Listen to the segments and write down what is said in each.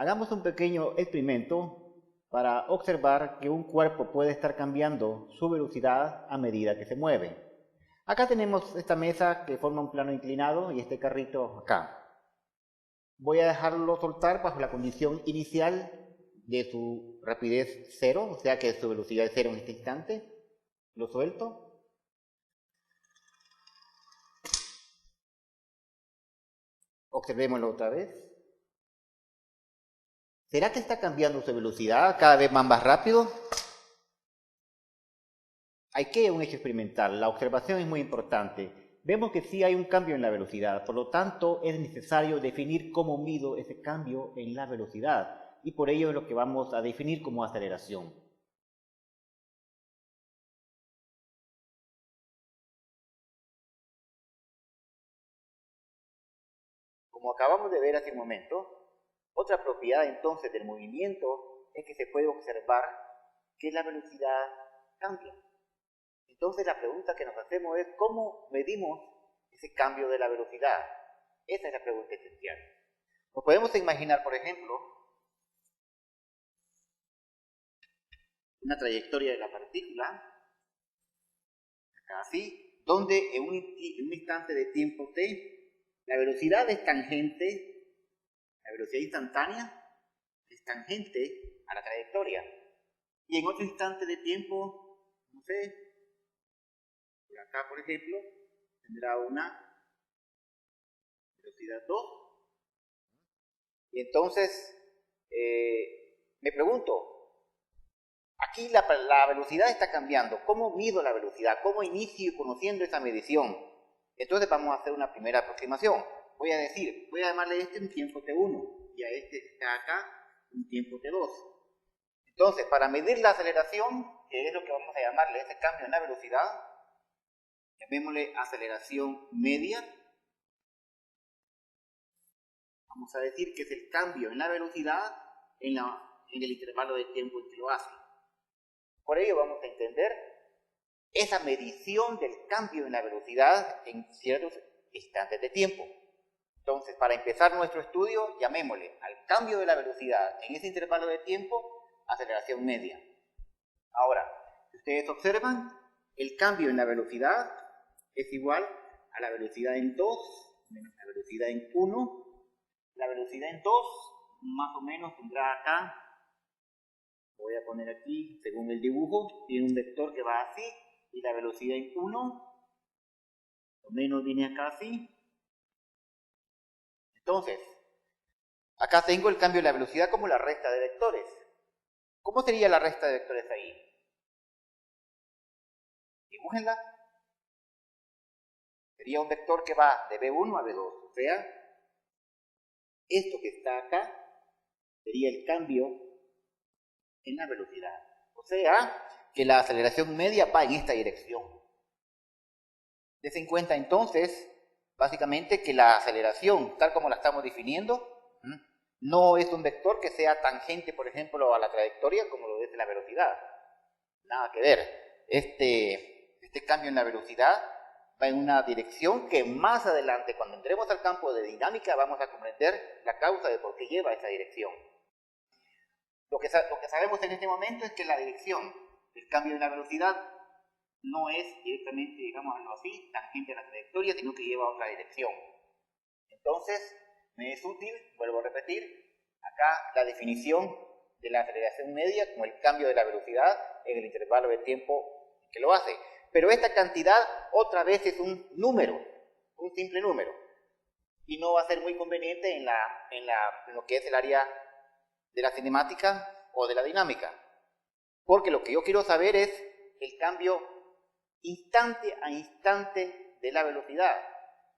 Hagamos un pequeño experimento para observar que un cuerpo puede estar cambiando su velocidad a medida que se mueve. Acá tenemos esta mesa que forma un plano inclinado y este carrito acá. Voy a dejarlo soltar bajo la condición inicial de su rapidez 0, o sea que su velocidad es 0 en este instante. Lo suelto. Observémoslo otra vez. ¿Será que está cambiando su velocidad cada vez más rápido? Aquí hay un hecho experimental. La observación es muy importante. Vemos que sí hay un cambio en la velocidad, por lo tanto es necesario definir cómo mido ese cambio en la velocidad y por ello es lo que vamos a definir como aceleración. Como acabamos de ver hace un momento, otra propiedad entonces del movimiento es que se puede observar que la velocidad cambia. Entonces la pregunta que nos hacemos es ¿cómo medimos ese cambio de la velocidad? Esa es la pregunta esencial. Nos podemos imaginar, por ejemplo, una trayectoria de la partícula, acá así, donde en un instante de tiempo t, la velocidad es tangente, la velocidad instantánea es tangente a la trayectoria. Y en otro instante de tiempo, no sé, por acá por ejemplo, tendrá una velocidad 2. Y entonces, me pregunto, aquí la velocidad está cambiando. ¿Cómo mido la velocidad? ¿Cómo inicio conociendo esa medición? Entonces vamos a hacer una primera aproximación. Voy a llamarle a este un tiempo t1 y a este que está acá un tiempo t2. Entonces, para medir la aceleración, que es lo que vamos a llamarle ese cambio en la velocidad, llamémosle aceleración media. Vamos a decir que es el cambio en la velocidad en el intervalo de tiempo en que lo hace. Por ello vamos a entender esa medición del cambio en la velocidad en ciertos instantes de tiempo. Entonces, para empezar nuestro estudio, llamémosle al cambio de la velocidad en ese intervalo de tiempo aceleración media. Ahora, si ustedes observan, el cambio en la velocidad es igual a la velocidad en 2 menos la velocidad en 1. La velocidad en 2 más o menos tendrá acá, voy a poner aquí, según el dibujo, tiene un vector que va así, y la velocidad en 1, lo menos viene acá así. Entonces, acá tengo el cambio de la velocidad como la resta de vectores. ¿Cómo sería la resta de vectores ahí? Dibújenla. Sería un vector que va de B1 a B2, o sea, esto que está acá sería el cambio en la velocidad. O sea, que la aceleración media va en esta dirección. Dense en cuenta entonces, básicamente, que la aceleración, tal como la estamos definiendo, no es un vector que sea tangente, por ejemplo, a la trayectoria como lo es la velocidad. Nada que ver. Este cambio en la velocidad va en una dirección que más adelante, cuando entremos al campo de dinámica, vamos a comprender la causa de por qué lleva esa dirección. Lo que sabemos en este momento es que la dirección del cambio de la velocidad no es directamente, digámoslo así, tangente a la trayectoria, sino que lleva a otra dirección. Entonces, me es útil, vuelvo a repetir, acá la definición de la aceleración media como el cambio de la velocidad en el intervalo de tiempo que lo hace. Pero esta cantidad otra vez es un número, un simple número. Y no va a ser muy conveniente en lo que es el área de la cinemática o de la dinámica. Porque lo que yo quiero saber es el cambio instante a instante de la velocidad.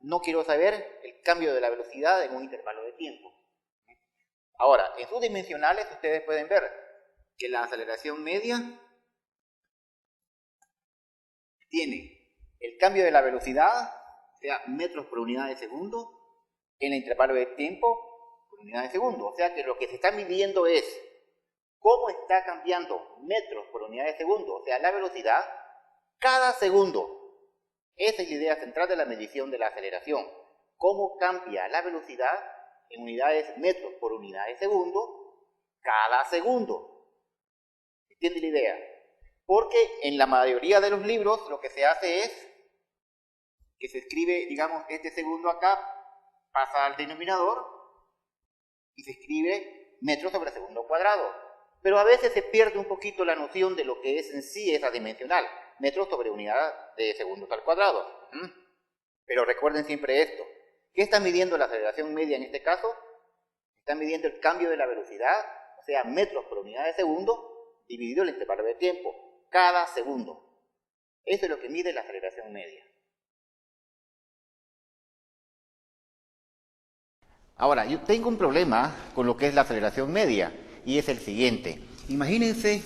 No quiero saber el cambio de la velocidad en un intervalo de tiempo. Ahora, en sus dimensionales ustedes pueden ver que la aceleración media tiene el cambio de la velocidad, o sea, metros por unidad de segundo, en el intervalo de tiempo por unidad de segundo. O sea que lo que se está midiendo es cómo está cambiando metros por unidad de segundo, o sea, la velocidad, cada segundo. Esa es la idea central de la medición de la aceleración. Cómo cambia la velocidad en unidades metros por unidad de segundo cada segundo. ¿Entiende la idea? Porque en la mayoría de los libros lo que se hace es que se escribe, digamos, este segundo acá pasa al denominador y se escribe metros sobre segundo cuadrado. Pero a veces se pierde un poquito la noción de lo que es en sí esa dimensional, metros sobre unidad de segundos al cuadrado. Pero recuerden siempre esto. ¿Qué está midiendo la aceleración media en este caso? Está midiendo el cambio de la velocidad, o sea, metros por unidad de segundo, dividido el intervalo de tiempo, cada segundo. Eso es lo que mide la aceleración media. Ahora, yo tengo un problema con lo que es la aceleración media, y es el siguiente. Imagínense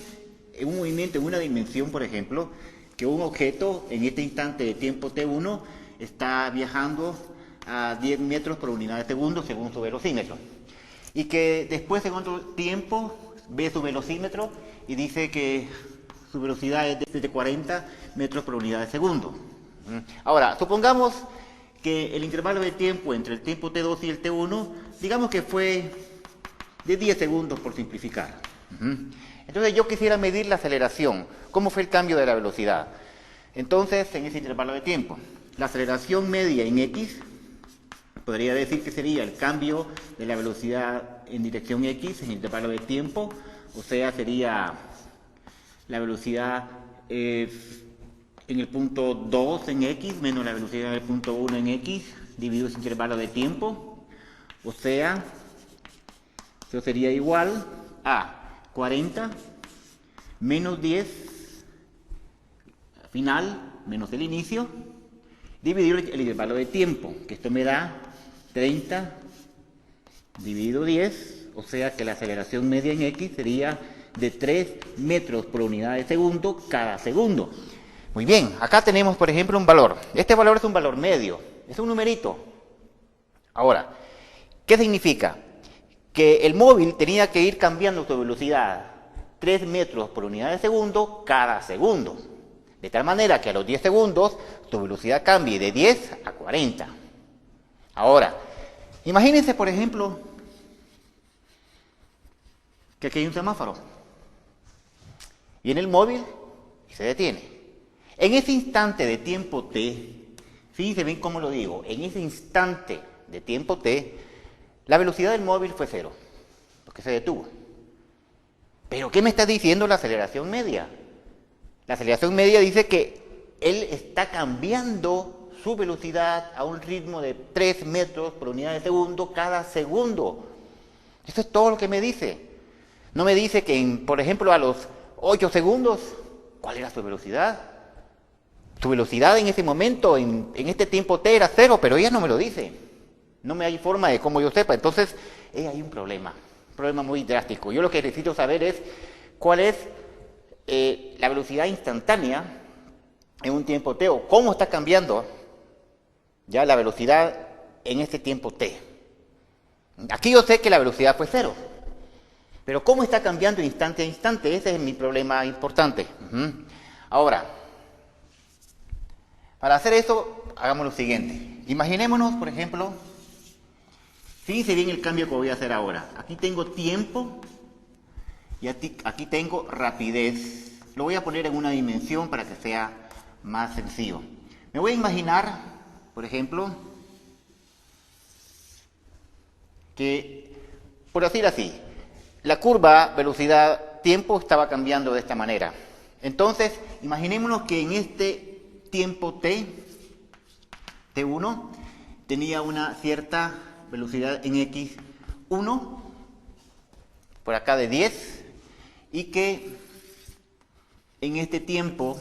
en un movimiento en una dimensión, por ejemplo, que un objeto en este instante de tiempo t1 está viajando a 10 metros por unidad de segundo según su velocímetro. Y que después en otro tiempo ve su velocímetro y dice que su velocidad es de 40 metros por unidad de segundo. Ahora, supongamos que el intervalo de tiempo entre el tiempo t2 y el t1, digamos que fue de 10 segundos por simplificar. Entonces yo quisiera medir la aceleración, cómo fue el cambio de la velocidad. Entonces, en ese intervalo de tiempo, la aceleración media en x, podría decir que sería el cambio de la velocidad en dirección x en el intervalo de tiempo, o sea, sería la velocidad en el punto 2 en x menos la velocidad en el punto 1 en x, dividido ese intervalo de tiempo, o sea, eso sería igual a 40 menos 10 final menos el inicio, dividido el intervalo de tiempo, que esto me da 30 dividido 10, o sea que la aceleración media en x sería de 3 metros por unidad de segundo cada segundo. Muy bien, acá tenemos por ejemplo un valor. Este valor es un valor medio, es un numerito. Ahora, ¿qué significa? Que el móvil tenía que ir cambiando su velocidad 3 metros por unidad de segundo cada segundo. De tal manera que a los 10 segundos su velocidad cambie de 10 a 40. Ahora, imagínense por ejemplo que aquí hay un semáforo. Viene el móvil y se detiene. En ese instante de tiempo t, fíjense bien cómo lo digo, en ese instante de tiempo t, la velocidad del móvil fue 0, porque se detuvo. ¿Pero qué me está diciendo la aceleración media? La aceleración media dice que él está cambiando su velocidad a un ritmo de 3 metros por unidad de segundo cada segundo. Eso es todo lo que me dice. No me dice que, por ejemplo, a los 8 segundos, ¿cuál era su velocidad? Su velocidad en ese momento, en este tiempo t, era 0, pero ella no me lo dice. No me hay forma de cómo yo sepa. Entonces, hay un problema muy drástico. Yo lo que necesito saber es cuál es la velocidad instantánea en un tiempo t, o cómo está cambiando ya la velocidad en este tiempo t. Aquí yo sé que la velocidad fue 0, pero cómo está cambiando de instante a instante, ese es mi problema importante. Ahora, para hacer eso, hagamos lo siguiente. Imaginémonos, por ejemplo, fíjense bien el cambio que voy a hacer ahora. Aquí tengo tiempo y aquí tengo rapidez. Lo voy a poner en una dimensión para que sea más sencillo. Me voy a imaginar, por ejemplo, que, por decir así, la curva velocidad-tiempo estaba cambiando de esta manera. Entonces, imaginémonos que en este tiempo t, t1, tenía una cierta velocidad en x1, por acá de 10, y que en este tiempo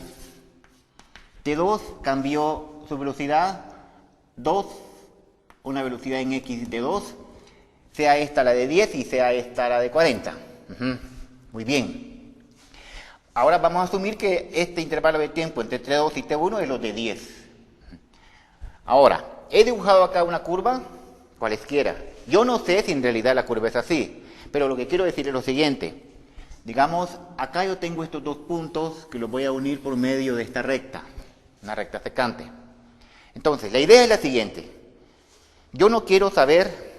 t2 cambió su velocidad 2, una velocidad en x de 2, sea esta la de 10 y sea esta la de 40. Muy bien. Ahora vamos a asumir que este intervalo de tiempo entre t2 y t1 es lo de 10. Ahora, he dibujado acá una curva, cualesquiera. Yo no sé si en realidad la curva es así, pero lo que quiero decir es lo siguiente. Digamos, acá yo tengo estos dos puntos que los voy a unir por medio de esta recta, una recta secante. Entonces, la idea es la siguiente. Yo no quiero saber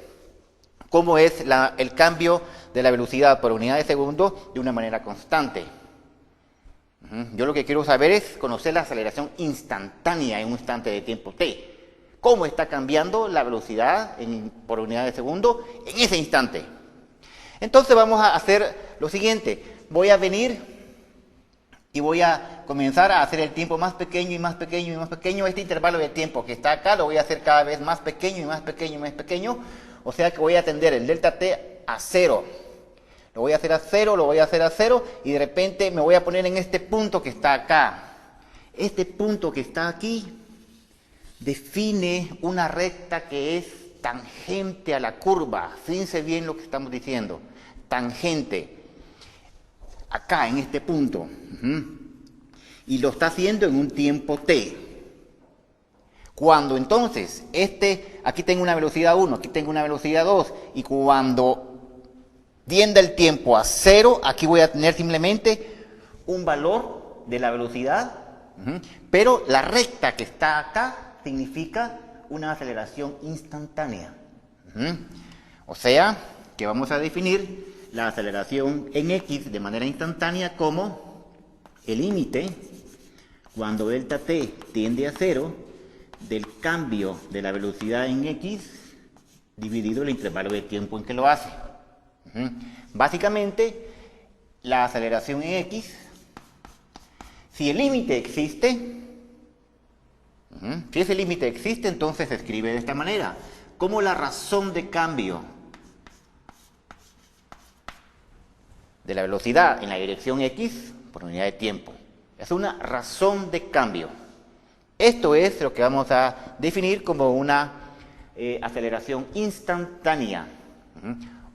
cómo es el cambio de la velocidad por unidad de segundo de una manera constante. Yo lo que quiero saber es conocer la aceleración instantánea en un instante de tiempo t. Cómo está cambiando la velocidad por unidad de segundo en ese instante. Entonces vamos a hacer lo siguiente. Voy a venir y voy a comenzar a hacer el tiempo más pequeño y más pequeño y más pequeño. Este intervalo de tiempo que está acá lo voy a hacer cada vez más pequeño y más pequeño y más pequeño. O sea que voy a tender el delta t a 0. Lo voy a hacer a 0, lo voy a hacer a 0 y de repente me voy a poner en este punto que está acá. Este punto que está aquí define una recta que es tangente a la curva. Fíjense bien lo que estamos diciendo. Tangente. Acá, en este punto. Y lo está haciendo en un tiempo t. Cuando entonces, aquí tengo una velocidad 1, aquí tengo una velocidad 2, y cuando tienda el tiempo a 0, aquí voy a tener simplemente un valor de la velocidad, pero la recta que está acá significa una aceleración instantánea. O sea, que vamos a definir la aceleración en x de manera instantánea como el límite cuando delta t tiende a 0 del cambio de la velocidad en x dividido el intervalo de tiempo en que lo hace. Básicamente, la aceleración en x, si el límite existe, si ese límite existe, entonces se escribe de esta manera, como la razón de cambio de la velocidad en la dirección x por unidad de tiempo. Es una razón de cambio. Esto es lo que vamos a definir como una aceleración instantánea.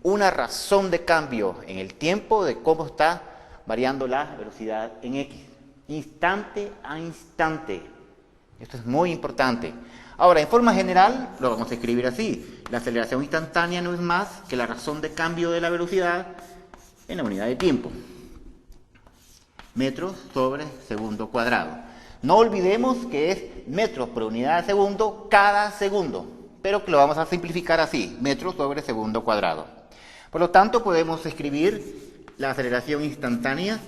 Una razón de cambio en el tiempo de cómo está variando la velocidad en x. Instante a instante. Esto es muy importante. Ahora, en forma general, lo vamos a escribir así. La aceleración instantánea no es más que la razón de cambio de la velocidad en la unidad de tiempo. Metros sobre segundo cuadrado. No olvidemos que es metros por unidad de segundo cada segundo, pero que lo vamos a simplificar así, metros sobre segundo cuadrado. Por lo tanto, podemos escribir la aceleración instantánea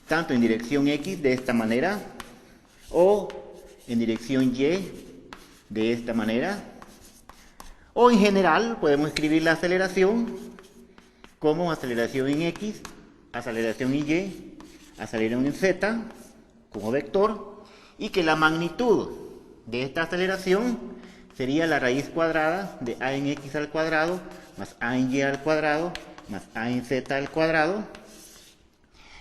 tanto en dirección x de esta manera o en dirección y de esta manera, o en general podemos escribir la aceleración como aceleración en x, aceleración en y, aceleración en z como vector, y que la magnitud de esta aceleración sería la raíz cuadrada de a en x al cuadrado más a en y al cuadrado más a en z al cuadrado.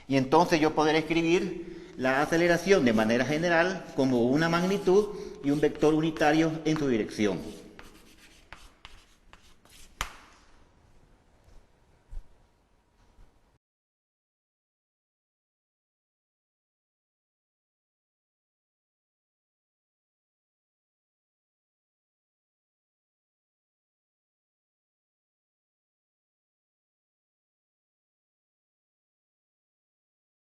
Y entonces yo podré escribir la aceleración de manera general como una magnitud y un vector unitario en su dirección.